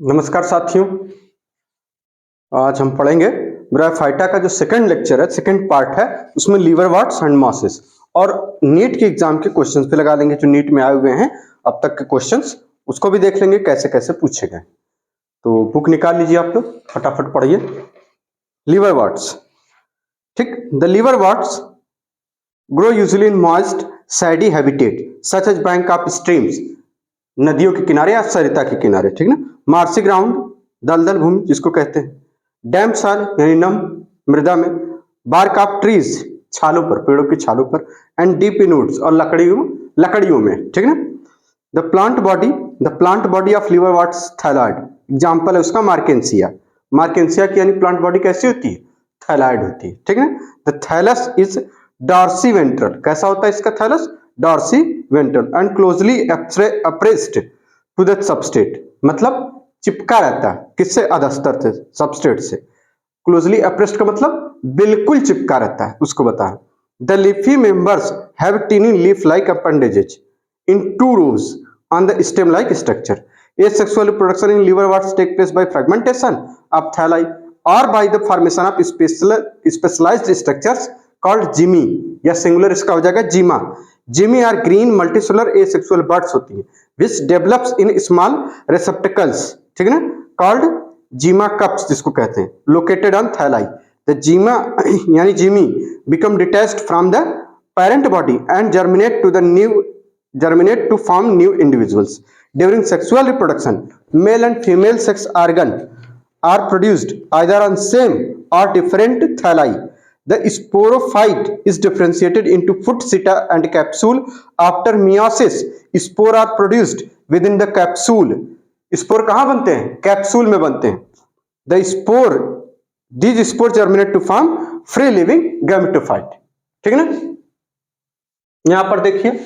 नमस्कार साथियों, आज हम पढ़ेंगे ब्रायोफाइटा का जो सेकंड लेक्चर है, सेकंड पार्ट है, उसमें लीवर वाट्स एंड मासेस और नीट के एग्जाम के क्वेश्चंस पे लगा लेंगे। जो नीट में आए हुए हैं अब तक के क्वेश्चंस, उसको भी देख लेंगे कैसे कैसे पूछे गए। तो बुक निकाल लीजिए आप लोग, फटाफट पढ़िए। लीवर वाट्स, ठीक। The liverworts grow usually in moist shady habitat such as bank of streams, नदियों के किनारे या सरिता के किनारे, ठीक ना। मार्सी ग्राउंड, दलदल भूमि जिसको कहते हैं। डैम्प सॉइल यानी नम मृदा में। बार्क ऑफ ट्रीज, छालों पर, पेड़ों की छालों पर। एंड डीप इन वुड्स, और लकड़ियों में, ठीक ना। The plant body of liverworts thalloid, example है उसका मार्केंसिया। मार्केंसिया की यानी प्लांट बॉडी कैसी होती है? थैलॉइड होती है, ठीक है। The thallus is dorsiventral, कैसा होता है इसका thallus? Dorsiventral and closely appressed to the substrate, मतलब चिपका रहता है किससे? अधस्तर से, सबस्ट्रेट से। क्लोजली अप्रेस्ड का मतलब बिल्कुल चिपका रहता है, उसको बता। The leafy members have tiny leaf like appendages in two rows on the stem like structure. Asexual reproduction in liver worts take place by fragmentation of thalli or by the formation of specialized structures called gymi, या singular इसका हो जाएगा जीमा। Gymi are green multicellular asexual buds होती है which develops in small receptacles, ठीक है ना, called gyma cups जिसको कहते हैं, located on thalli. The gyma यानी gymi become detached from the parent body and germinate to form new individuals. During sexual reproduction, male and female sex organ are produced either on same or different thalli. The sporophyte is differentiated into foot, seta and capsule. After meiosis, spore are produced within the capsule. Spore कहाँ बनते हैं? Capsule में बनते हैं। These spores germinate to form free living gametophyte, ठीक है ना। यहां पर देखिए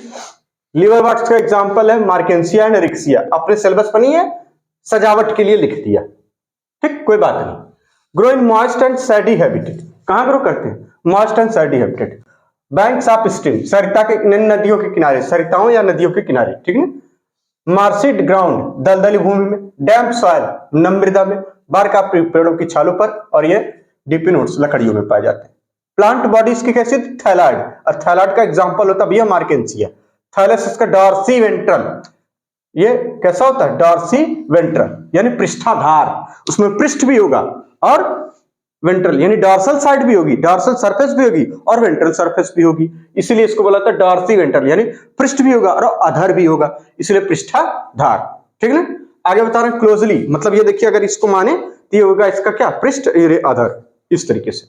लीवर वाट्स का एग्जांपल है मार्केंसिया एंड रिक्सिया। अपने सिलेबस पर नहीं है, सजावट के लिए लिख दिया, ठीक, कोई बात नहीं। Grow in moist and shady habitat, कहां ग्रो करते हैं? Moist and shady habitat. Banks of stream, सरिता के, नदियों के किनारे, सरिताओं या नदियों के किनारे, ठीक है। मार्सिड ग्राउंड, दलदली भूमि में। डैम्प सॉइल, नम मृदा में। बार्क ऑफ ट्री, पेड़ों की छालों पर। और ये डीप इन वुड्स, लकड़ियों में पाए जाते हैं। प्लांट बॉडीज की कैसी? थैलॉइड, और थैलॉइड का एग्जांपल होता भैया मार्केंसिया। थैलस इसका डॉर्सी वेंट्रल, ये कैसा होता है? डॉर्सी वेंट्रल यानी पृष्ठाधार, उसमें पृष्ठ भी होगा और वेंट्रल यानी डॉर्सल साइड भी होगी, डॉर्सल सरफेस भी होगी और वेंट्रल सरफेस भी होगी, इसीलिए इसको बोला था डॉर्सी वेंट्रल, यानी पृष्ठ भी होगा और अधर भी होगा, इसलिए पृष्ठाधार, ठीक है ना। आगे बता रहे हैं क्लोजली, मतलब ये देखिए अगर इसको माने तो ये होगा इसका क्या? पृष्ठ, ये अधर, इस तरीके से।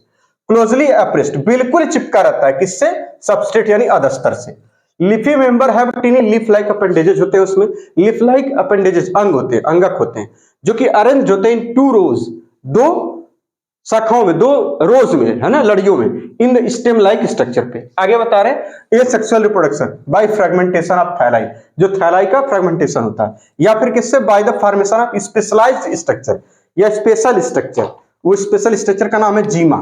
क्लोजली अप्रेस्ड, बिल्कुल चिपका रहता है किससे? सबस्ट्रेट यानी अधस्तर से। Leafy member have tiny leaf like appendages होते हैं, उसमें लीफ लाइक अपेंडेजेस, अंग होते हैं, अंगक होते हैं, जो कि अरेंज होते हैं इन टू रोज, दो शाखाओं में, दो रोज में, है ना, लड़ियों में, in the stem like structure पे। आगे बता रहे हैं asexual reproduction by fragmentation of thalli, जो थैलाई का फ्रेगमेंटेशन होता है, या फिर किससे? By the formation of specialised structure या स्पेशल स्ट्रक्चर। वो स्पेशल स्ट्रक्चर का नाम है जीमा।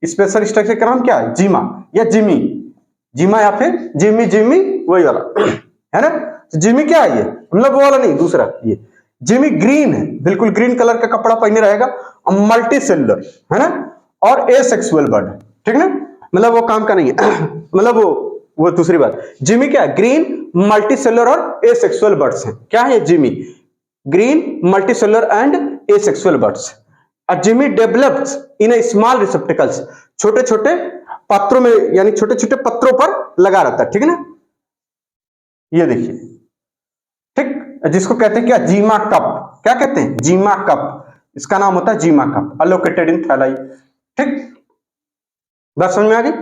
स्पेशल स्ट्रक्चर का नाम क्या है? जीमा या जिमी, जीमा या फिर जिमी, जिमी वही वाला है ना। तो जिमी क्या है? ये मतलब वो वाला नहीं, दूसरा। ये जिमी ग्रीन है, बिल्कुल ग्रीन कलर का कपड़ा पहने रहेगा, और मल्टी सेलुलर, है ना, और एसेक्सुअल बर्ड, ठीक ना, मतलब वो काम का नहीं है मतलब वो दूसरी बात। जिमी क्या है? ग्रीन, मल्टी सेलुलर और एसेक्सुअल बर्ड्स हैं। क्या है Jimmy? Green, multi cellular and asexual birds. Jimmy develops in A small receptacles, छोटे छोटे पत्रों में, यानी छोटे छोटे पत्रों पर लगा रहता है, ठीक है ना। ये देखिए, ठीक, जिसको कहते हैं क्या? जीमा कप। क्या कहते हैं? जीमा कप, इसका नाम होता है जीमा कप, अलोकेटेड इन थैलाई, ठीक। बात समझ में आ गई?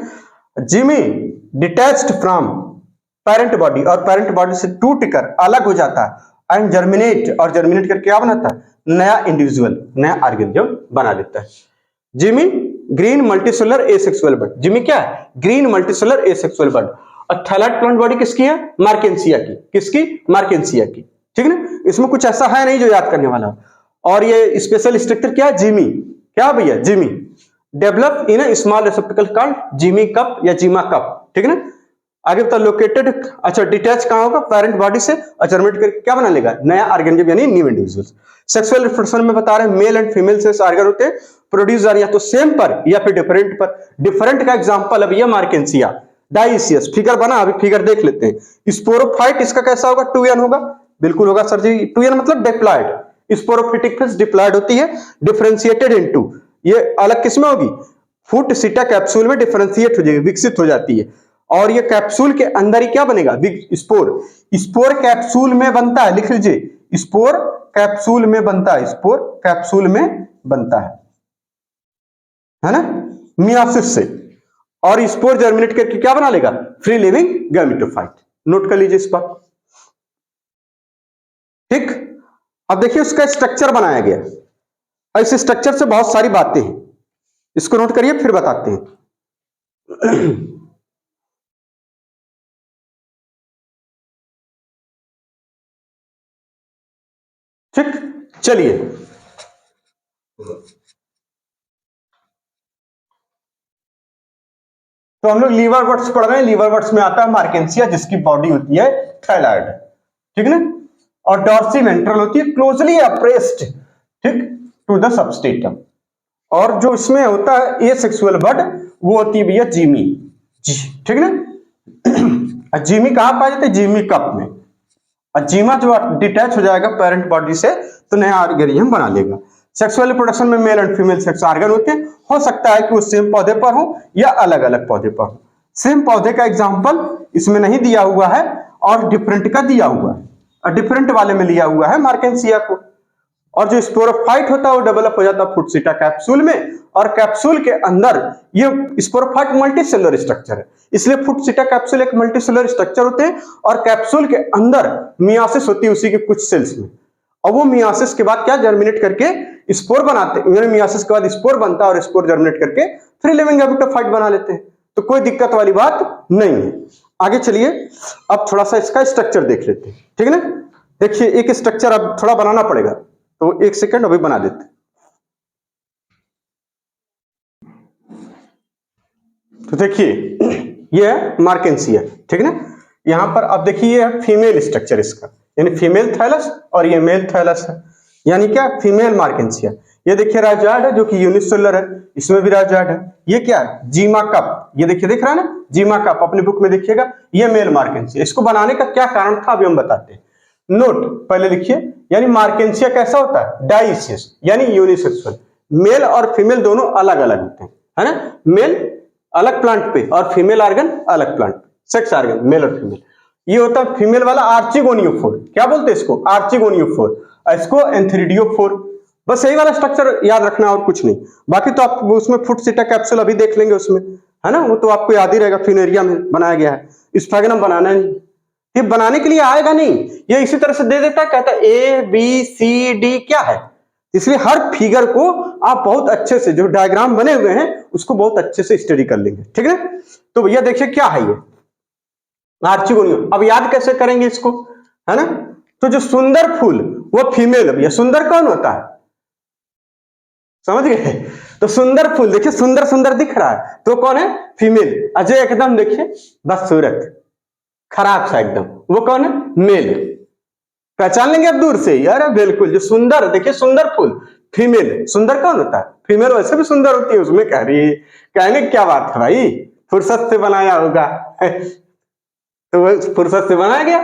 Jimmy detached from parent body, और पेरेंट बॉडी से टूट कर अलग हो जाता है, एंड जर्मिनेट, और जर्मिनेट करके क्या बनाता है? नया इंडिविजुअल, नया ऑर्गेनिज्म बना देता है। Jimmy green multicellular asexual bird. Jimmy क्या है? Green multicellular asexual bird. और थैलॉइड प्लांट बॉडी किसकी है? मार्केंसिया की। किसकी? मार्केंसिया की, ठीक है ना। इसमें कुछ ऐसा है नहीं जो याद करने वाला। और ये स्पेशल स्ट्रक्चर क्या है? जिमी, क्या भैया? Jimmy develop in a small रिसेप्टिकल called Jimmy cup या जीमा कप, ठीक है ना। आगे बता लोकेटेड, अच्छा डिटैच कहां होगा, पेरेंट बॉडी से, और जर्मिनेट करके क्या बना लेगा, नया ऑर्गेनिज्म यानी न्यू इंडिविजुअल। सेक्सुअल रिप्रोडक्शन में बता रहे हैं male and female sex organ होते हैं, प्रोड्यूस या तो सेम पर या फिर डिफरेंट पर। डिफरेंट का एग्जांपल अब ये मार्केंसिया, डाइसियस, फिगर बना, अभी फिगर देख लेते हैं। स्पोरोफाइट इसका कैसा होगा, 2n होगा, बिल्कुल होगा सर जी, 2n मतलब डिप्लॉयड। स्पोरोफिटिक फिश डिप्लॉयड होती है, डिफरेंशिएटेड इनटू, ये अलग किसमें होगी, फुट सीटा कैप्सूल में डिफरेंशिएट हो जाएगी, विकसित हो जाती है। और ये कैप्सूल के अंदर ही क्या बनेगा, स्पोर। स्पोर कैप्सूल में बनता है, लिख लीजिए, स्पोर कैप्सूल में बनता है, स्पोर कैप्सूल में बनता है ना, मियासिस से। और स्पोर जर्मिनेट करके क्या बना लेगा, फ्री लिविंग गैमेटोफाइट। नोट कर लीजिए इस पर, ठीक। अब देखिए उसका स्ट्रक्चर बनाया गया, और इस स्ट्रक्चर से बहुत सारी बातें हैं, इसको नोट करिए फिर बताते हैं। ठीक, चलिए तो हम लोग लीवर वर्ड्स पढ़ रहे हैं। लीवर वर्ड्स में आता है मार्केंसिया, जिसकी बॉडी होती है थैलाइड, ठीक है ना, और डॉर्सी वेंट्रल होती है क्लोजली अप्रेस्ड, ठीक, टू द सबस्टेटम। और जो इसमें होता है ए सेक्सुअल बर्ड, वो होती है भैया जीमी, ठीक है ना। जीमी कहां पाए जाते हैं, जीमी कप में। और जीमा जो डिटैच हो जाएगा पेरेंट बॉडी से तो नया ऑर्गेनिज्म बना लेगा। सेक्सुअल रिप्रोडक्शन में male and female sex organ होते हैं, हो सकता है कि वो सेम पौधे पर हो या अलग अलग पौधे पर हो। सेम पौधे का एग्जांपल इसमें नहीं दिया हुआ है, और डिफरेंट का दिया हुआ है, और डिफरेंट वाले में लिया हुआ है मार्केंसिया को। और जो स्पोरोफाइट होता है वो डेवलप हो जाता है फुटसीटा कैप्सूल में, और कैप्सूल के अंदर ये स्पोरोफाइट मल्टीसेलुलर स्ट्रक्चर है, इसलिए फुटसीटा कैप्सूल एक मल्टीसेलुलर स्ट्रक्चर होते हैं। और कैप्सूल के अंदर मियासिस होती है उसी के कुछ सेल्स में, और वो मियासिस के बाद क्या जर्मिनेट करके स्पोर बनाते हैं, मियासिस के बाद स्पोर बनता है, और स्पोर जर्मिनेट करके फ्री लिविंग गैमेटोफाइट बना लेते हैं। तो कोई दिक्कत वाली बात नहीं है। आगे चलिए, अब थोड़ा सा इसका स्ट्रक्चर देख लेते हैं, ठीक है ना। देखिए एक स्ट्रक्चर अब थोड़ा बनाना पड़ेगा, तो एक सेकंड अभी बना देते। तो देखिए ये है मार्केंसिया, ठीक है ना। यहां पर अब देखिए ये फीमेल स्ट्रक्चर इसका, यानी फीमेल थैलस, और ये मेल थैलस है, यानी क्या, फीमेल मार्केंसिया। ये देखिए राइजॉइड है जो कि यूनिसेलुलर है, इसमें भी राइजॉइड है। ये क्या है, जीमा कप, ये देखिए दिख रहा है ना, जीमा कप, अपनी बुक में देखिएगा। ये मेल मार्केंसिया, इसको बनाने का क्या कारण था अभी हम बताते हैं। नोट पहले लिखिए, यानी मार्केंसिया कैसा होता है, डाइसियस यानी यूनिसेक्सुअल, मेल और फीमेल दोनों अलग अलग होते हैं, है ना। मेल अलग प्लांट पे और फीमेल ऑर्गन अलग प्लांट पे, सेक्स ऑर्गन मेल और फीमेल। ये होता है फीमेल वाला आर्चिगोनियोफोर, क्या बोलते हैं इसको, आर्चिगोनियोफोर, इसको एंथेरिडियोफोर। बस यही वाला स्ट्रक्चर याद रखना और कुछ नहीं। बाकी तो आप उसमें फुटसीटा कैप्सूल अभी देख लेंगे उसमें, है ना, वो तो आपको याद ही रहेगा, फिनेरिया में बनाया गया है। स्फेगनम बनाना नहीं, ये बनाने के लिए आएगा नहीं, ये इसी तरह से दे देता है, कहता है ए बी सी डी क्या है। इसलिए हर फिगर को आप बहुत अच्छे से, जो डायग्राम बने हुए हैं उसको बहुत अच्छे से स्टडी कर लेंगे, ठीक है। तो भैया देखिए क्या है ये आर्चिगोनियो, अब याद कैसे करेंगे इसको, है ना। तो जो सुंदर फूल वो फीमेल है भैया, सुंदर कौन होता है, समझ गए। तो सुंदर फूल देखिए, सुंदर सुंदर दिख रहा है तो कौन है, फीमेल। अजय एकदम देखिए बदसूरत खराब सा एकदम, वो कौन है, मेल। पहचान लेंगे अब दूर से यार, बिल्कुल। जो सुंदर देखिए, सुंदर फूल फीमेल, सुंदर कौन होता है, फीमेल। वैसे भी सुंदर होती है, उसमें कह रही कहने क्या बात है भाई, फुर्सत से बनाया होगा। तो वो फुर्सत से बनाया गया।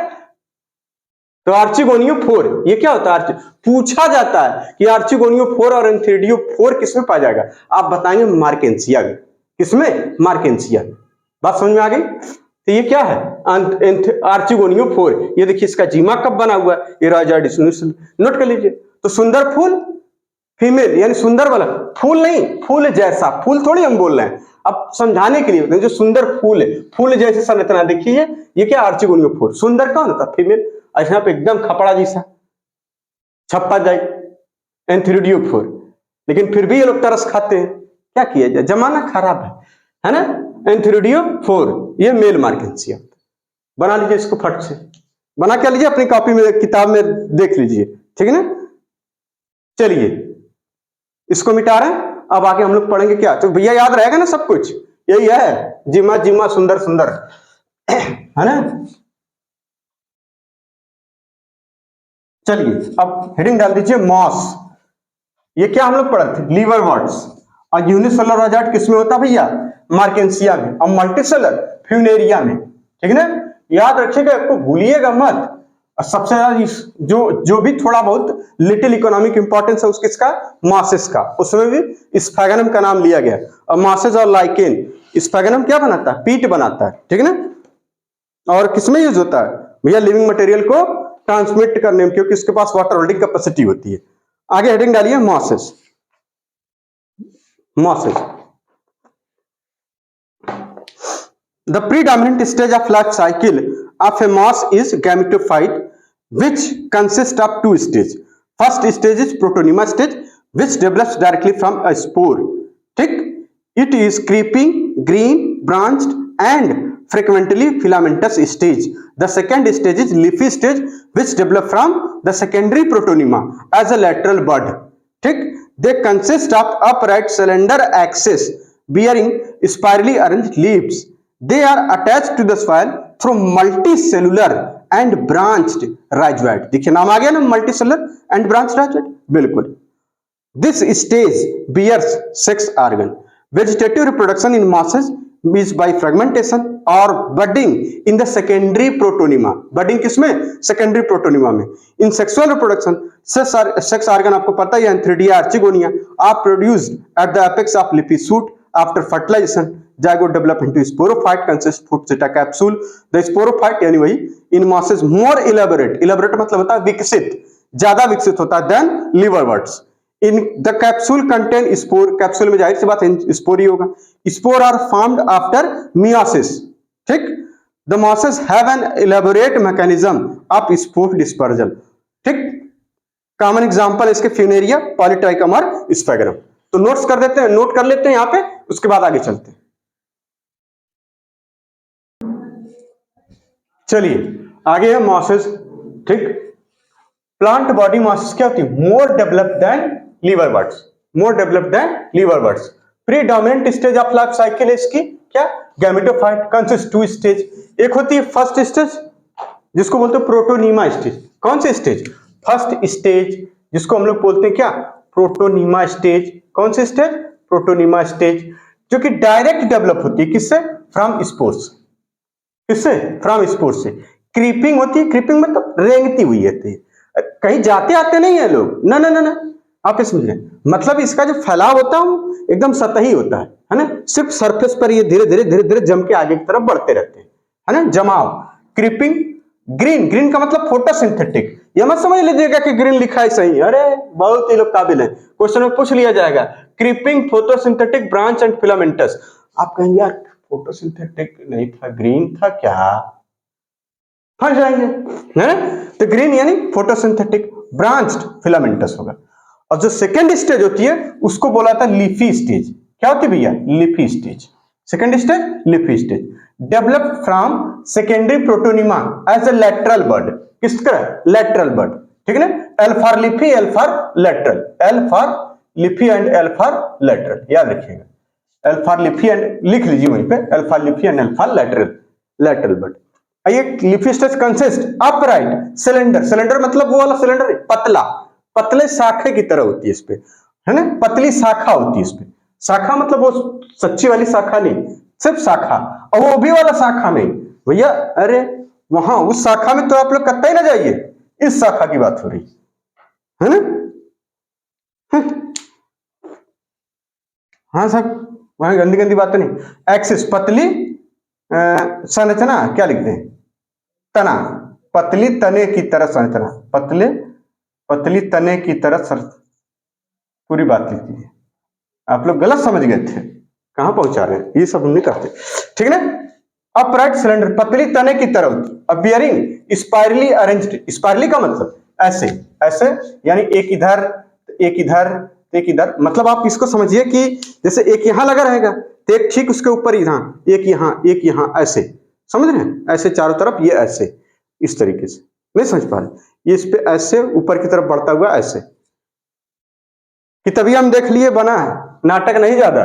तो आर्चिगोनियो फोर ये क्या होता है, पूछा जाता है कि आर्चिगोनियो फोर और एंथेरिडियो फोर किसमें पाया जाएगा, आप बताएंगे मार्केंसिया, किसमें, मार्केंसिया। बात समझ में आ गई। तो ये क्या है, आर्चिगोनियो फोर। ये देखिए इसका जीमा कब बना हुआ है, ये राइजॉइड, नोट कर लीजिए। तो सुंदर फूल फीमेल, यानी सुंदर वाला फूल नहीं, फूल जैसा, फूल थोड़ी हम बोल रहे हैं, अब समझाने के लिए जो सुंदर फूल है, फूल जैसे संरचना देखिए, ये क्या आर्चिगोनियो फोर। सुंदर कौन होता, फीमेल। यहाँ पे एकदम खपड़ा जैसा छप्पा जाए एंथेरिडियो फोर, लेकिन फिर भी ये लोग तरस खाते हैं, क्या किया जाए, जमाना खराब है ना। एंथेरिडियो फोर ये मेल मार्केंसिया, बना लीजिए इसको फट से, बना क्या लीजिए, अपनी कॉपी में किताब में देख लीजिए, ठीक है ना। चलिए इसको मिटा रहे हैं, अब आगे हम लोग पढ़ेंगे क्या, तो भैया याद रहेगा ना सब कुछ, यही है जिमा जिमा सुंदर सुंदर। है ना। चलिए अब हेडिंग डाल दीजिए मॉस। ये क्या हम लोग पढ़े थे, लीवर वर्ड्स। और यूनिसेलुलर रोजाइट किसमें होता है भैया, मार्केंसिया में, और मल्टीसेलर फ्यूनेरिया में, ठीक है ना। याद रखिएगा, आपको भूलिएगा मत। और सबसे ज्यादा जो जो भी थोड़ा बहुत लिटिल इकोनॉमिक इंपॉर्टेंस है उसके, इसका मासेस का, उसमें भी स्फैगनम का नाम लिया गया। और मासेस और लाइकेन, स्फैगनम क्या बनाता है, पीट बनाता है, ठीक है ना। और किसमें यूज होता है भैया, लिविंग मटेरियल को ट्रांसमिट करने में, क्योंकि इसके पास वाटर होल्डिंग कैपेसिटी होती है। आगे हेडिंग डालिए mosses. Mosses, the predominant stage of life cycle of a moss is gametophyte, which consists of two stages. First stage is protonema stage, which develops directly from a spore. ठीक, it is creeping, green, branched and frequently filamentous stage. The second stage is leafy stage, which develop from the secondary protonema as a lateral bud. ठीक, they consist of upright cylinder axis bearing spirally arranged leaves. They are attached to the soil through multicellular and branched rhizoid. देखिए नाम आ गया ना, multicellular and branched rhizoid, बिल्कुल। This stage bears sex organ. Vegetative reproduction in mosses is by fragmentation or budding in the secondary protonema. Budding किसमें, secondary protonema में। In sexual reproduction, sex organ आपको पता ही है, Antheridia archegonia are produced at the apex of leafy shoot after fertilization. Zygote develop into sporophyte, consists fruit zeta capsule. The sporophyte यानी वही in mosses more elaborate, elaborate मतलब होता है विकसित, ज्यादा विकसित होता है than liverworts. In the capsule contain spore, capsule में जाहिर सी बात है स्पोर ही होगा। Spore are formed after meiosis. ठीक, the mosses have an elaborate mechanism of spore dispersal. ठीक, कॉमन एग्जांपल है इसके फ्यूनेरिया, पॉलीट्राइकम और स्फैगनम। तो नोट्स कर देते हैं, नोट कर लेते हैं यहाँ पे, उसके बाद आगे चलते हैं। चलिए आगे है मॉसेस। ठीक, प्लांट बॉडी मॉसेस क्या होती है, more developed than liverworts, more developed than liverworts. Predominant stage of life cycle है इसकी क्या, गैमेटोफाइट, कंसिस्ट टू स्टेज। एक होती है फर्स्ट स्टेज जिसको बोलते हैं प्रोटोनीमा स्टेज। कौन सी स्टेज, फर्स्ट स्टेज, जिसको हम लोग बोलते हैं क्या, प्रोटोनीमा स्टेज। कौन सी स्टेज, प्रोटोनीमा स्टेज, जो कि डायरेक्ट डेवलप होती है किससे, फ्रॉम स्पोर्स। किससे, फ्रॉम स्पोर्स से। क्रीपिंग होती है, क्रीपिंग मतलब रेंगती हुई होती है, कहीं जाते आते नहीं है लोग, ना ना ना ना, आप समझ लें। मतलब इसका जो फैलाव होता है एकदम सतही होता है ना, सिर्फ सरफेस पर ये धीरे धीरे धीरे धीरे जम के आगे की तरफ बढ़ते रहते हैं, है ना, जमाव। क्रीपिंग, ग्रीन, ग्रीन का मतलब फोटोसिंथेटिक। ये मत समझ लीजिएगा कि ग्रीन लिखा है सही, अरे बहुत ही लोग काबिल है, क्वेश्चन में पूछ लिया जाएगा। Creeping, photosynthetic, branch and filamentous. आप कहेंगे यार फोटोसिंथेटिक नहीं था, ग्रीन था क्या, फंस जाएंगे, है ना। तो ग्रीन यानी फोटोसिंथेटिक, ब्रांच्ड फिलामेंटस होगा। और जो सेकेंड स्टेज होती है उसको बोला था लीफी स्टेज। क्या होती है भैया, leafy stage. Second stage leafy stage, develop from secondary protonema as a lateral bud. किसका, लैटरल बर्ड, ठीक है ना। L for leafy, L for lateral, L for leafy and L for lateral, याद रखिएगा। एल फॉर लीफी एंड लिख लीजिए वहीं पे, L for leafy and L for lateral, lateral bud. ये leafy stage consist upright cylinder, cylinder मतलब वो वाला सिलेंडर पतला, पतले शाखे की तरह होती है इस पे, है ना, पतली शाखा होती है इस पे। शाखा मतलब वो सच्ची वाली शाखा नहीं, सिर्फ शाखा, और वो भी वाला शाखा नहीं भैया, अरे वहां उस शाखा में तो आप लोग कतई ना जाइए, इस शाखा की बात हो रही है ना। हाँ साहब, वहां गंदी गंदी बातें नहीं। एक्सिस पतली संरचना, क्या लिखते हैं, तना, पतली तने की तरह संरचना, पतले पतली तने की तरह पूरी बात लिख दीजिए। आप लोग गलत समझ गए थे, कहां पहुंचा रहे हैं, ये सब हम नहीं करते, ठीक है ना। अपराइट सिलेंडर, पतली तने की तरह होती, बियरिंग स्पाइरली अरेंज्ड। स्पाइरली का मतलब ऐसे ऐसे, यानी एक इधर एक इधर एक इधर, मतलब आप इसको समझिए कि जैसे एक यहां लगा रहेगा तो एक ठीक उसके ऊपर यहां, एक यहां ऐसे, समझ रहे हैं, ऐसे चारों तरफ, ये ऐसे, इस तरीके से, नहीं समझ पा रहे, ये इस पे ऐसे ऊपर की तरफ बढ़ता हुआ ऐसे, कि तभी हम देख लिए बना है, नाटक नहीं ज्यादा।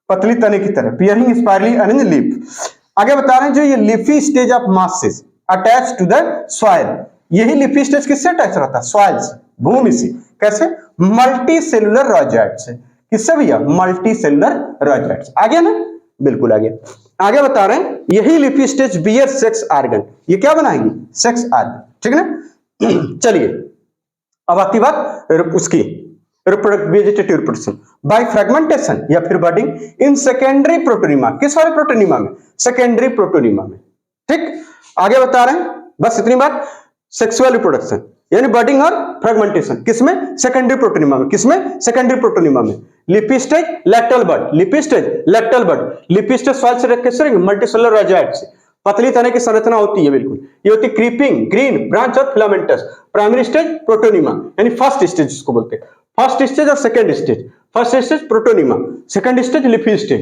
पतली तने की तरह, बियरिंग स्पाइरली अरेंज्ड लीफ आगे बता रहे हैं जो ये leafy stage of mosses attach to the soil, यही लिफी स्टेज किससे अटैच रहता है? सॉइल से, भूमि से। कैसे? मल्टी सेलुलर रॉयजाइट से। किससे भैया? मल्टी सेलुलर रॉयजाइट से। आ गया ना? बिल्कुल आ गया। आगे बता रहे हैं यही leafy stage bear sex organ, ये क्या बनाएगी? सेक्स ऑर्गन, ठीक है ना। चलिए अब आती बात उसकी वेजिटेटिव रिप्रोडक्शन बाय फ्रेगमेंटेशन या फिर बडिंग इन सेकेंडरी प्रोटोनिमा। किस वाले प्रोटोनिमा में? सेकेंडरी प्रोटोनिमा में। ठीक, आगे बता रहे हैं बस इतनी बात। सेक्सुअल रिप्रोडक्शन यानी बडिंग और फ्रेगमेंटेशन किसमें? सेकेंडरी प्रोटोनिमा में। किसमें? सेकेंडरी प्रोटोनिमा में। लिपी स्टेज लैक्टल बड, लिपी स्टेज लैक्टल बड, लिपी स्टेज सॉइल से कैसे रहेंगे? मल्टीसेलुलर रॉयजाइट से। पतली तने की संरचना होती है बिल्कुल, ये होती है क्रीपिंग, ग्रीन, ब्रांच और फिलामेंटस। प्राइमरी स्टेज प्रोटोनिमा यानी फर्स्ट स्टेज जिसको बोलते हैं, फर्स्ट स्टेज और second stage. First stage protonema, second stage leafy stage.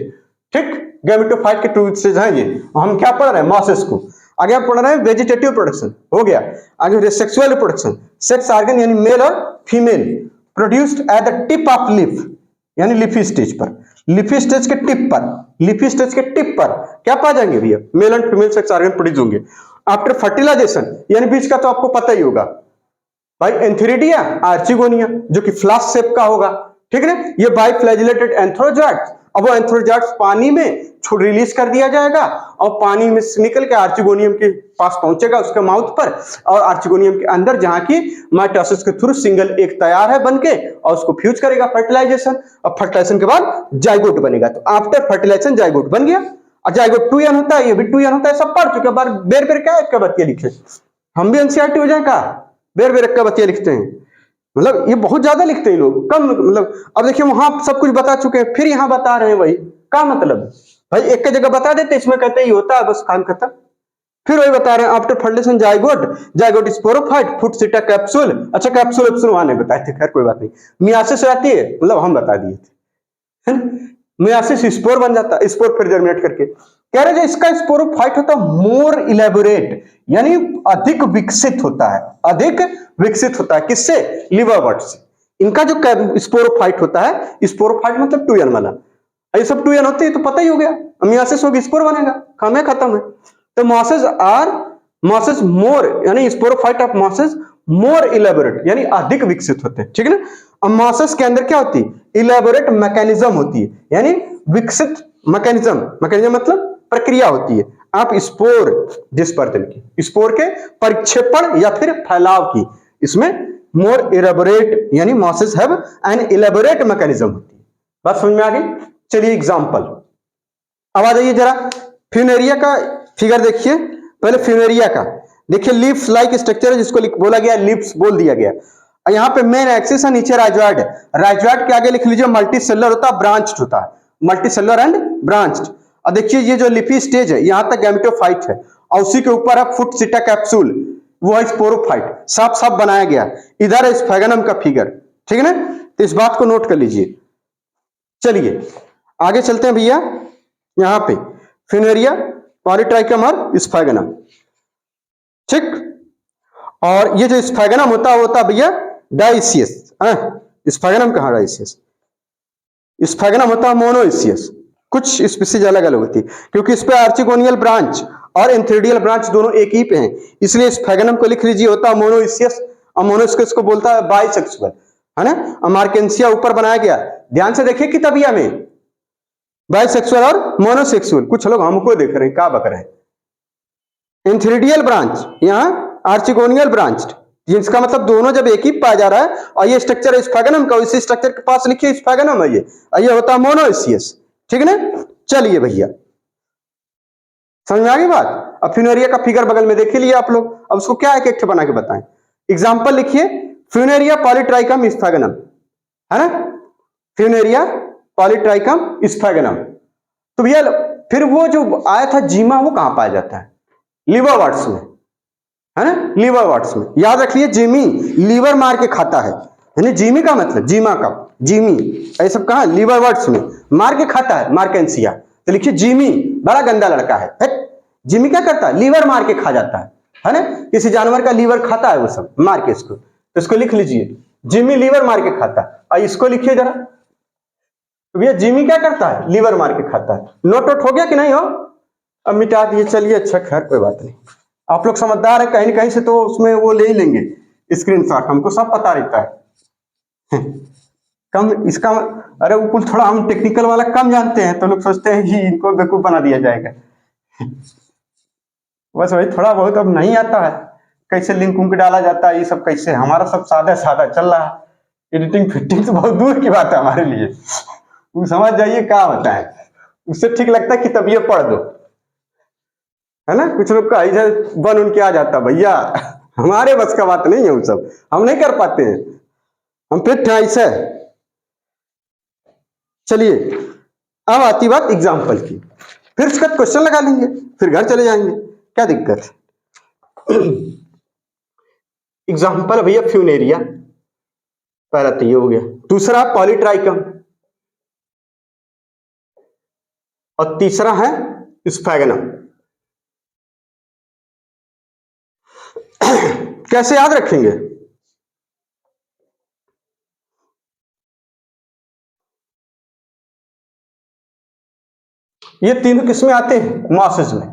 ठीक, गैमेटोफाइट के 2 स्टेज हैं ये। हम क्या पढ़ रहे हैं? मॉसेस को। आगे आप पढ़ रहे हैं वेजिटेटिव प्रोडक्शन, हो गया। आगे सेक्सुअल रिप्रोडक्शन, सेक्स ऑर्गन यानी मेल और female produced at the tip of leaf यानी लिफी स्टेज पर। लिफी स्टेज के टिप पर, लिफी स्टेज के टिप पर क्या पा जाएंगे भैया? Male and female sex organ produce होंगे। आफ्टर फर्टिलाइजेशन यानी बीज का तो आपको पता ही होगा भाई, एंथेरिडिया, आर्चिगोनिया जो कि फ्लास्क शेप का होगा। ठीक है ना? ये बाइफ्लैजिलेटेड एंथ्रोजाइट्स, अब वो एंथ्रोजाइट्स पानी में रिलीज कर दिया जाएगा और पानी में से निकल के आर्चिगोनियम के पास पहुंचेगा, उसके माउथ पर, और आर्चिगोनियम के अंदर जहां की माइटोसिस के थ्रू सिंगल एग तैयार है बनके, और उसको फ्यूज करेगा फर्टिलाइजेशन, और फर्टिलाइजेशन के बाद जाइगोट बनेगा। तो आफ्टर फर्टिलाइजेशन जाइगोट बन गया। और जाइगोट 2n होता है, ये भी 2n होता है, सब पढ़ चुके बार। बेर बेर क्या एक बतिया लिखे, हम भी एनसीईआरटी हो जाए का? बेर बेर एक बतिया लिखते हैं, मतलब ये बहुत ज्यादा लिखते हैं लोग, कम मतलब। अब देखिए वहां सब कुछ बता चुके हैं, फिर यहाँ बता रहे हैं वही, क्या मतलब भाई? एक की जगह बता देते, इसमें कहते ही होता है, बस काम खत्म। फिर वही बता रहे हैं after fertilization zygote, zygote sporophyte, foot seta capsule. अच्छा कैप्सूल वहां नहीं बताए थे, खैर कोई बात नहीं। मियासिस आती है, मतलब हम बता दिए थे। मियासिस स्पोर बन जाता है, स्पोर फिर जर्मिनेट करके। कह रहे जो इसका स्पोरोफाइट होता है मोर इलेबोरेट यानी अधिक विकसित होता है, अधिक विकसित होता है। किससे? लिवरवर्ट से। इनका जो स्पोरोफाइट होता है, स्पोरोफाइट मतलब 2n वाला, ये सब 2n होते हैं तो पता ही हो गया। मियासिस होगी, स्पोर बनेगा, काम है खत्म है। तो मॉसेस आर मॉसेस मोर यानी sporophyte of mosses more elaborate यानी अधिक विकसित होते हैं। ठीक है ना? अब मॉसेस के अंदर क्या होती है? इलेबोरेट मैकेनिज्म होती है, यानी विकसित मैकेनिज्म। मैकेनिज्म मतलब प्रक्रिया होती है। आप स्पोर डिस्पर्जन की, स्पोर के परिक्षेपण या फिर फैलाव की, इसमें मोर इलेबोरेट यानी mosses have an elaborate mechanism होती है। बात समझ में आ गई? चलिए एग्जांपल, अब आ जाइए जरा फ्यूनेरिया का फिगर देखिए। पहले फ्यूनेरिया का देखिए, लीफ्स लाइक स्ट्रक्चर है जिसको बोला गया लीफ्स बोल दिया गया। यहाँ पे मेन एक्सिस है, नीचे राइजॉइड है। राइजॉइड के आगे लिख लीजिए मल्टी सेलुलर होता है, ब्रांच्ड होता है, मल्टी सेलुलर एंड ब्रांच्ड। और देखिए ये जो लिपी स्टेज है यहां तक गैमेटोफाइट है, और उसी के ऊपर है फुट सीटा कैप्सूल, वो है स्पोरोफाइट। साफ साफ बनाया गया। इधर है स्फेगनम का फिगर। ठीक है ना? तो इस बात को नोट कर लीजिए। चलिए आगे चलते हैं भैया। यहां पे फ्यूनेरिया, पॉलीट्राइकम और स्फेगनम। ठीक, और ये जो स्फेगनम होता भैया डाइसियस। स्फेगनम कहां? डाइसियस। स्फेगनम होता है मोनोइसियस। कुछ स्पीसीज अलग अलग होती है क्योंकि इस पे आर्चिगोनियल ब्रांच और एंथ्रेडियल ब्रांच दोनों एक ही पे हैं, इसलिए स्फेगनम को लिख लीजिए होता है मोनोइसियस, और मोनोइसियस को बोलता है बाइसेक्सुअल, है ना? मार्केंसिया ऊपर बनाया गया, ध्यान से देखिए किताबिया में, बाइसेक्सुअल और मोनोसेक्सुअल। कुछ लोग हमको देख रहे हैं, क्या बक रहे हैं। एंथ्रेडियल ब्रांच, यहाँ आर्चिगोनियल ब्रांच, जिसका मतलब दोनों जब एक ही पाया जा रहा है, और ये स्ट्रक्चर है स्फेगनम का, इसी स्ट्रक्चर के पास लिखिए स्फेगनम है ये होता है मोनोइसियस। ठीक है ना? चलिए भैया समझ में आ गई बात। अब फ्यूनेरिया का फिगर बगल में देख लिए आप लोग, अब उसको क्या एक एक बना के बताएं। एग्जांपल लिखिए, फ्यूनेरिया पॉलीट्राइकम स्फेगनम, है ना? Funaria Polytrichum sphagnum. तो भैया फिर वो जो आया था जीमा, वो कहां पाया जाता है? लिवरवर्ट्स में, है ना? लिवरवर्ट्स में। याद रखिए जिमी लीवर मार के खाता है, यानी जिमी का मतलब जीमा का, जिमी ये सब कहां? लिवरवर्ट्स में मार के खाता है, मार्केंसिया। तो लिखिए जिमी बड़ा गंदा लड़का है। जिमी क्या करता है? लीवर मार के खा जाता है ना? किसी जानवर का लीवर खाता है वो सब मार के, इसको तो इसको लिख लीजिए जिमी लीवर मार के खाता है। और इसको लिखिए जरा, तो भैया जिमी क्या करता है? लीवर मार के खाता है। नोट आउट हो गया कि नहीं हो? अब मिटा दिए, चलिए अच्छा, खैर कोई बात नहीं, आप लोग समझदार है, कहीं ना कहीं से तो उसमें वो ले ही लेंगे स्क्रीनशॉट, हमको सब पता रहता है। कम इसका, अरे वो कुछ थोड़ा हम टेक्निकल वाला कम जानते हैं तो लोग सोचते हैं कि इनको बेवकूफ बना दिया जाएगा। बस वही थोड़ा बहुत अब नहीं आता है, कैसे लिंक उंक डाला जाता है, ये सब कैसे, हमारा सब सादा सादा चल रहा है, एडिटिंग फिटिंग तो बहुत दूर की बात है हमारे लिए। वो समझ जाइए क्या होता है, उससे ठीक लगता है कि तब ये पढ़ दो, है ना। कुछ लोग का ऐसा बन उनके आ जाता, भैया हमारे बस का बात नहीं है, वो सब हम नहीं कर पाते हैं, हम फिट हैं ऐसे। चलिए अब आती बात एग्जाम्पल की, फिर उसका क्वेश्चन लगा लेंगे, फिर घर चले जाएंगे, क्या दिक्कत है। एग्जाम्पल भैया फ्यूनेरिया, पहला तो ये हो गया, दूसरा पॉलीट्राइकम, और तीसरा है स्फैगनम। कैसे याद रखेंगे, ये तीनों किसमें आते हैं, मॉसेस में।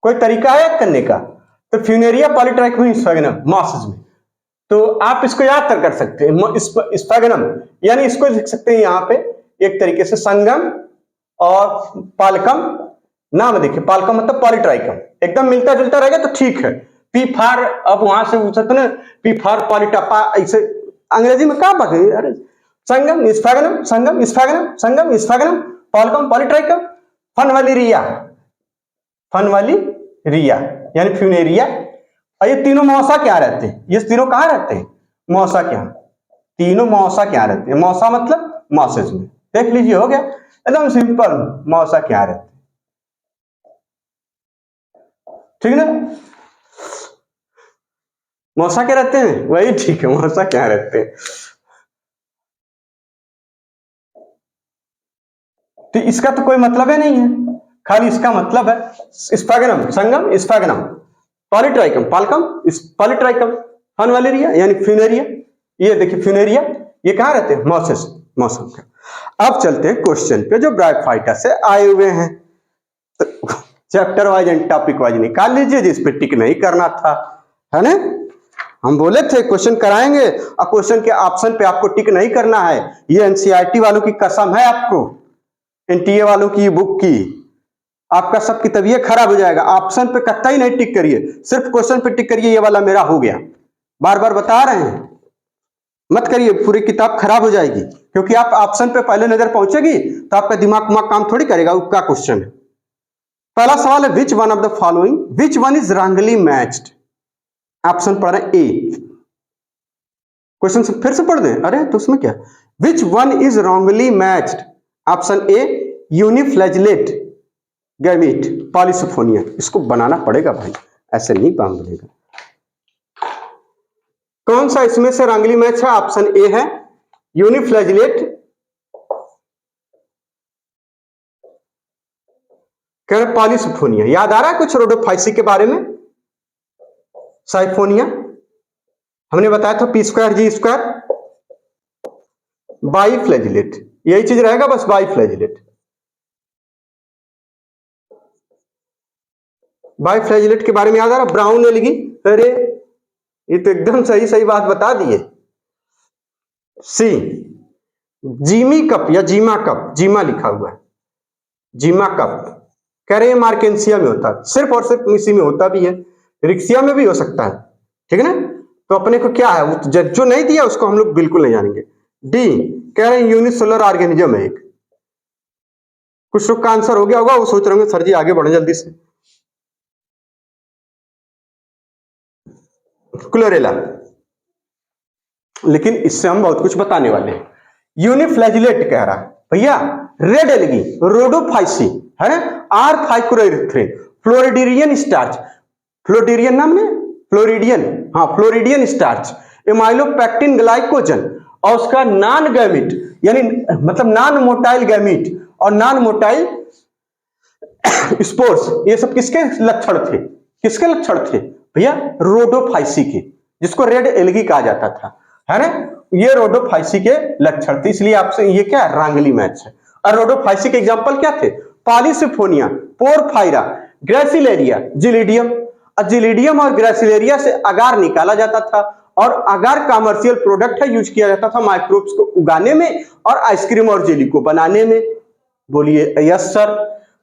कोई तरीका है याद करने का, तो फ्यूनेरिया, पॉलीट्राइकम, स्फैगनम, मॉसेस में। तो आप इसको याद कर सकते हैं, स्फैगनम यानी इसको लिख सकते हैं यहां पे एक तरीके से संगम और पालकम। नाम देखिए, पालकम मतलब पॉलीट्राइकम, एकदम मिलता जुलता रहेगा तो ठीक है। पी फार, अब वहां से पूछते ना, पी फार पॉलीटापा, ऐसे अंग्रेजी में कहां बात है, अरे संगम स्फैगनम, संगम स्फैगनम, संगम स्फैगनम, पालकम पॉलीट्राइकम, फन वाली रिया, फन वाली रिया यानी फ्यूनेरिया। और ये तीनों मौसा क्या रहते हैं, ये तीनों कहां रहते हैं, मौसा के यहाँ, तीनों मौसा क्या रहते हैं, मौसा मतलब मॉसेज में। देख लीजिए, हो गया एकदम सिंपल, मौसा क्या रहते हैं, ठीक ना। मौसा क्या रहते हैं, वही ठीक है, मौसा क्या रहते हैं। तो इसका तो कोई मतलब ही नहीं है, खाली इसका मतलब है स्फैगनम, संगम sphagnum, Polytrichum पालकम, Polytrichum fun Valeria यानी फ्यूनेरिया। ये देखिए फ्यूनेरिया, ये कहां रहते हैं, मॉसेस, मौसम का। अब चलते हैं क्वेश्चन पे जो ब्रायोफाइटा से आए हुए हैं। तो chapter wise and topic wise निकाल लीजिए, जिस पे टिक नहीं करना था, है ना। हम बोले थे क्वेश्चन कराएंगे, और क्वेश्चन के ऑप्शन पे आपको टिक नहीं करना है, ये एनसीईआरटी वालों की कसम है आपको, एनटीए वालों की बुक की, आपका सबकी तबीयत खराब हो जाएगा। ऑप्शन पे कतई नहीं टिक करिए, सिर्फ क्वेश्चन पे टिक करिए, ये वाला मेरा हो गया, बार बार बता रहे हैं, मत करिए, पूरी किताब खराब हो जाएगी। क्योंकि आप ऑप्शन पे पहले नजर पहुंचेगी तो आपका दिमाग काम थोड़ी करेगा। उसका क्वेश्चन है, पहला सवाल है विच one of the following, which one is रंगली मैच्ड। ऑप्शन पढ़ रहे हैं ए, क्वेश्चन फिर से पढ़ दें, अरे तो उसमें क्या, which one is wrongly matched. Option A uniflagellate gamete polysiphonia. इसको बनाना पड़ेगा भाई, ऐसे नहीं काम बनेगा। कौन सा इसमें से रंगली मैच है, ऑप्शन ए है यूनिफ्लैजिलेट, कह रहे पॉलीसिफोनिया। याद आ रहा है कुछ रोडोफाइसी के बारे में, साइफोनिया हमने बताया था, पी स्क्वायर जी स्क्वायर, बाईफ्लैजिलेट, यही चीज रहेगा बस, बाईफ्लैजिलेट। बाईफ्लैजिलेट के बारे में याद आ रहा, ब्राउन एलगी, अरे ये तो एकदम सही सही बात बता दिए। सी जीमी कप या जीमा कप, जीमा लिखा हुआ है, जीमा कप, कह रहे हैं मार्केंसिया में होता है, सिर्फ और सिर्फ इसी में होता भी है, रिक्सिया में भी हो सकता है, ठीक है ना। तो अपने को क्या है, जो नहीं दिया उसको हम लोग बिल्कुल नहीं जानेंगे। डी कह रहे हैं यूनिसेलुलर ऑर्गेनिज्म है एक। कुछ लोग का आंसर हो गया होगा, वो सोच रहे होंगे सर जी आगे बढ़े जल्दी से। क्लोरेला, लेकिन इससे हम बहुत कुछ बताने वाले हैं। यूनिफ्लैजिलेट कह रहा है भैया, रेड एलगी रोडोफाइसी है ना, आर फाइक्रोएरिथ्रिन, फ्लोरिडियन स्टार्च, फ्लोरिडियन नाम में, फ्लोरिडियन, हाँ फ्लोरिडियन स्टार्च, एमाइलोपेक्टिन ग्लाइकोजन, और उसका नॉन गैमिट यानी मतलब नॉन मोटाइल गैमिट और नॉन मोटाइल स्पोर्स, ये सब किसके लक्षण थे, किसके लक्षण थे भैया, रोडोफाइसी के, जिसको रेड एलगी कहा जाता था, है ना। ये रोडोफाइसी के लक्षण थे, इसलिए आपसे ये क्या रंगली मैच है। और रोडोफाइसी के एग्जांपल क्या थे, पॉलीसिफोनिया, पोरफायरा, ग्रेसिलेरिया, जिलिडियम। जिलिडियम और ग्रेसिलेरिया से अगार निकाला जाता था और अगार कमर्शियल प्रोडक्ट है, यूज किया जाता था माइक्रोब्स को उगाने में और आइसक्रीम और जेली को बनाने में। बोलिए यस सर।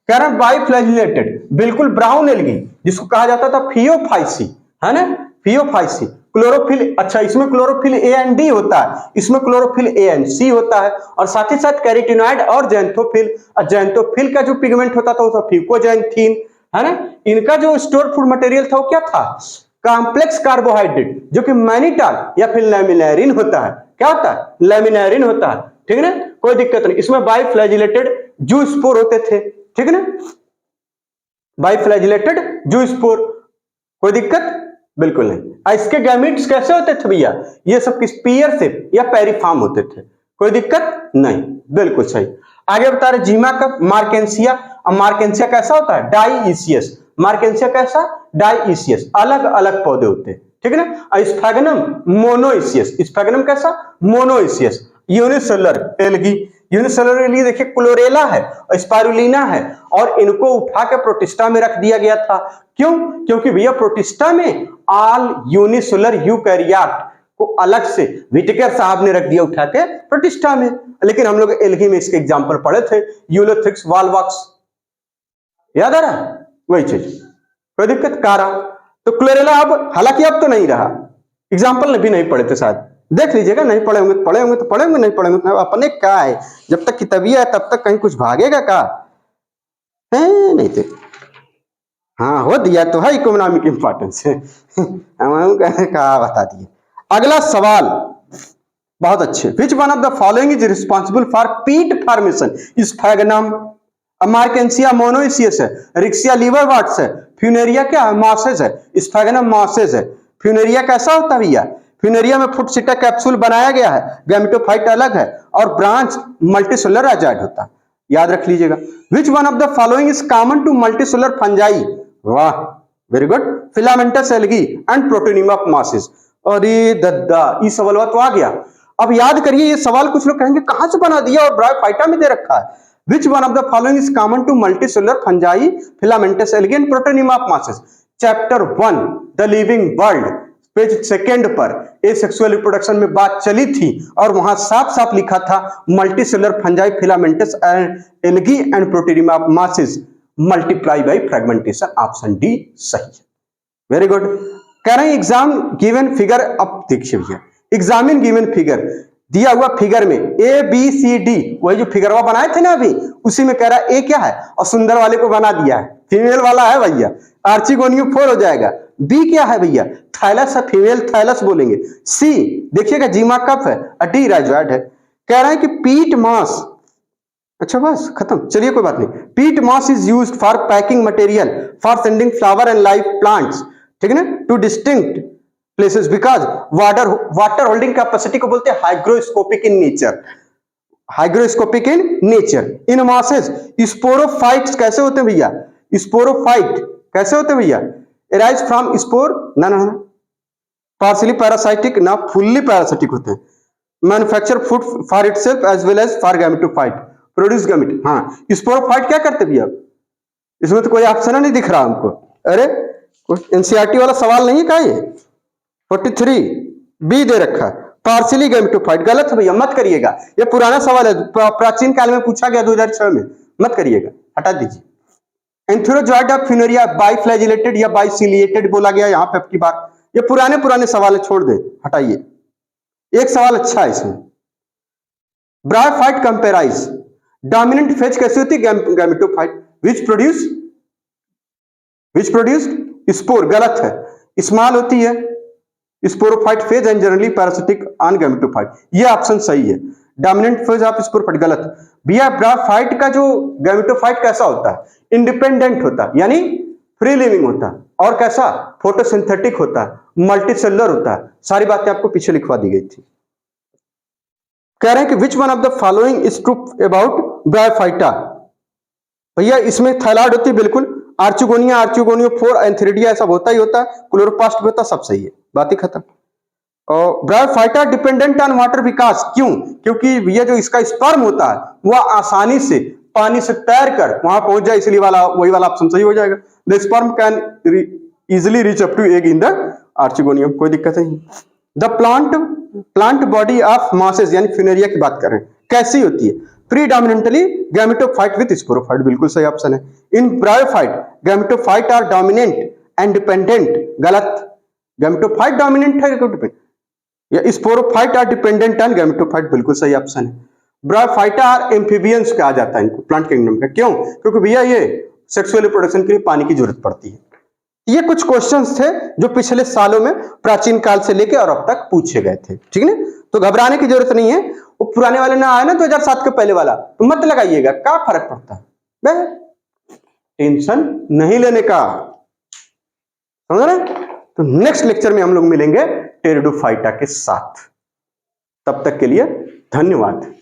कह रहे हैं बाइफ्लैजिलेटेड, बिल्कुल ब्राउन एल्गी जिसको कहा जाता था फियोफाइसी, है ना, फियोफाइसी। क्लोरोफिल, अच्छा इसमें क्लोरोफिल ए एंड डी होता है, इसमें क्लोरोफिल ए एंड सी होता है, और साथ ही साथ कैरोटीनॉइड और जैंथोफिल। जैंथोफिल का जो पिगमेंट होता था वो था फ्यूकोजैंथीन, है ना। इनका जो स्टोर फूड मटेरियल था वो क्या था, कॉम्प्लेक्स कार्बोहाइड्रेट, जो कि मैनिटॉल या फिर लैमिनेरिन होता है। क्या होता है, लैमिनेरिन होता है, ठीक है ना, कोई दिक्कत नहीं। इसमें बाइफ्लैजिलेटेड जूस्पोर होते थे, ठीक है ना, बाइफ्लैजिलेटेड जूस्पोर, कोई दिक्कत बिल्कुल नहीं। इसके गैमीट्स कैसे होते थे भैया, ये सब किस पेयर शेप या पेरिफॉर्म होते थे, कोई दिक्कत नहीं, बिल्कुल सही। आगे बता रहे जीमा का मार्केंसिया। मार्केंसिया कैसा होता है, डाइईसियस। मार्केंसिया कैसा, डाइईसियस, अलग अलग पौधे होते हैं, ठीक है ना। स्फैगनम मोनोइसियस, स्फैगनम कैसा, monoecious. Unicellular algae, unicellular algae देखिए क्लोरेला है, स्पाइरुलिना है, और इनको उठा के प्रोटिस्टा में रख दिया गया था। क्यों, क्योंकि भैया प्रोटिस्टा में ऑल यूनिसेलुलर यूकैरियोट को अलग से व्हिटेकर साहब ने रख दिया उठा के प्रोटिस्टा में। लेकिन हम लोग एल्गी में इसके एग्जांपल पढ़े थे, यूलोथ्रिक्स वॉलवॉक्स, याद आ रहा है, वही चीज, कोई दिक्कत। कारा, तो क्लोरेला अब हालांकि अब तो नहीं रहा, एग्जाम्पल भी नहीं पढ़े थे शायद, देख लीजिएगा, नहीं पढ़े होंगे तो पढ़े होंगे, तो पढ़े होंगे, नहीं पढ़े होंगे अपने क्या है, जब तक किताबिया है तब तक कहीं कुछ भागेगा का है, नहीं थे। हाँ हो दिया तो है, इकोनॉमिक इंपॉर्टेंस है कहा बता दिए। अगला सवाल बहुत अच्छे, विच one of the following is responsible for पीट फॉर्मेशन, स्फैगनम, मार्केंसिया मोनोइसियस है, रिक्सिया लीवरवर्ट्स है, फ्यूनेरिया क्या है, मॉसेस है, स्फैगनम मॉसेस है। फ्यूनेरिया कैसा होता है भैया, फ्यूनेरिया में फुट सिटा कैप्सूल बनाया गया है, गैमेटोफाइट अलग है, और ब्रांच मल्टीसेलुलर एजाइड होता है, याद रख लीजिएगा। Which one of the following is common to multicellular fungi, वाह very good, filamentous algae and protonema of mosses. अरे दद्दा, ये सवाल तो आ गया। अब याद करिए, ये सवाल कुछ लोग कहेंगे कहां से बना दिया और ब्रायोफाइटा में दे रखा है। Which one of the following is common to multicellular fungi, filamentous algae and protonium of mosses? Chapter 1, The Living World, page 2 पर एसेक्सुअल रिप्रोडक्शन में बात चली थी और वहां साफ साफ लिखा था multicellular fungi, filamentous algae and protonema of mosses multiply by fragmentation. Option D सही है, वेरी गुड। कह रहे हैं एग्जाम गिवन फिगर, अब देखिए भैया, एग्जामिन गिवन फिगर, दिया हुआ फिगर में ए बी सी डी, वही जो फिगरवा बनाए थे ना अभी, उसी में कह रहा है ए क्या है, और सुंदर वाले को बना दिया है, फीमेल वाला है भैया, आर्चिगोनियम 4 हो जाएगा। बी क्या है भैया, थाइलस है, फीमेल थाइलस बोलेंगे। सी देखिएगा जीमा कफ है, डी राइजोइड है। कह रहा है कि पीट मॉस, अच्छा बस खत्म, चलिए कोई बात नहीं। Peat moss is used for packing material for sending flower and live plants, ठीक है ना, to distinct places because water holding capacity को बोलते हैं hygroscopic in nature, hygroscopic in nature। in mosses sporophytes कैसे होते हैं भैया, स्पोरोफाइट कैसे होते हैं भैया, arise from spore, ना partially parasitic ना fully parasitic होते हैं, manufacture food for itself as well as for gametophyte, produce gamete। हाँ स्पोरोफाइट क्या करते भैया, इसमें तो कोई ऑप्शन नहीं दिख रहा हमको, अरे एनसीईआरटी वाला सवाल नहीं का ये, 43 बी दे रखा है, पार्शियली गैमेटोफाइट, गलत है भैया, मत करिएगा, ये पुराना सवाल है, प्राचीन काल में पूछा गया 2006 में, मत करिएगा, हटा दीजिए। एंथेरोजोइड ऑफ फ्यूनेरिया बाइफ्लैजिलेटेड या बाइसिलिएटेड बोला गया यहाँ पे अब की बार, ये पुराने सवाल है, छोड़ दे, हटाइए। एक सवाल अच्छा है इसमें, ब्रायोफाइट कंपेराइज, डोमिनेंट फेज कैसी होती है, गैमेटोफाइट, विच प्रोड्यूस स्पोर, गलत है, स्मॉल होती है sporophyte phase and generally parasitic on gametophyte, ये ऑप्शन सही है। डोमिनेंट फेज ऑफ स्पोरोफाइट गलत भैया। ब्रायोफाइट का जो गैमेटोफाइट कैसा होता है, इंडिपेंडेंट होता है, यानी फ्री लिविंग होता है, और कैसा, फोटोसिंथेटिक होता है, मल्टीसेलुलर होता है, सारी बातें आपको पीछे लिखवा दी गई थी। कह रहे हैं कि विच one of the following is true about bryophyta, भैया इसमें थायलॉइड होती है बिल्कुल, आर्चिगोनिया 4, एंथेरिडिया सब होता ही होता है, क्लोरोप्लास्ट भी होता, सब सही है, बात ही खत्म। और ब्रायोफाइटा डिपेंडेंट ऑन वाटर विकास, क्यों, क्योंकि ये जो इसका स्पर्म होता है वह आसानी से पानी से तैरकर वहां पहुंच जाए, इसलिए वही वाला ऑप्शन सही हो जाएगा। The sperm can easily reach up to egg in the archegonium, कोई दिक्कत नहीं। The plant body of mosses यानी फ्यूनेरिया की बात कर रहे हैं, कैसी होती है? प्रीडोमिनेंटली गैमेटोफाइट विद स्पोरोफाइट, बिल्कुल सही ऑप्शन है। In bryophyte gametophyte are dominant and dependent, गलत। गैमेटोफाइट डोमिनेंट है या sporophyte are dependent and gametophyte, बिल्कुल सही ऑप्शन है। ब्रायोफाइटा आर एम्फीबियंस कहा जाता है इनको प्लांट किंगडम का, क्यों? क्योंकि भैया ये सेक्सुअल रिप्रोडक्शन के लिए पानी की जरूरत पड़ती है। ये कुछ क्वेश्चंस थे जो पिछले सालों में प्राचीन काल से लेकर और अब तक पूछे गए थे, ठीक है ना? तो घबराने की जरूरत नहीं है। वो पुराने वाले ना आए ना 2007 के पहले वाला, तो मत लगाइएगा, क्या फर्क पड़ता है, टेंशन नहीं लेने का, समझ रहे? तो नेक्स्ट लेक्चर में हम लोग मिलेंगे टेरिडोफाइटा के साथ। तब तक के लिए धन्यवाद।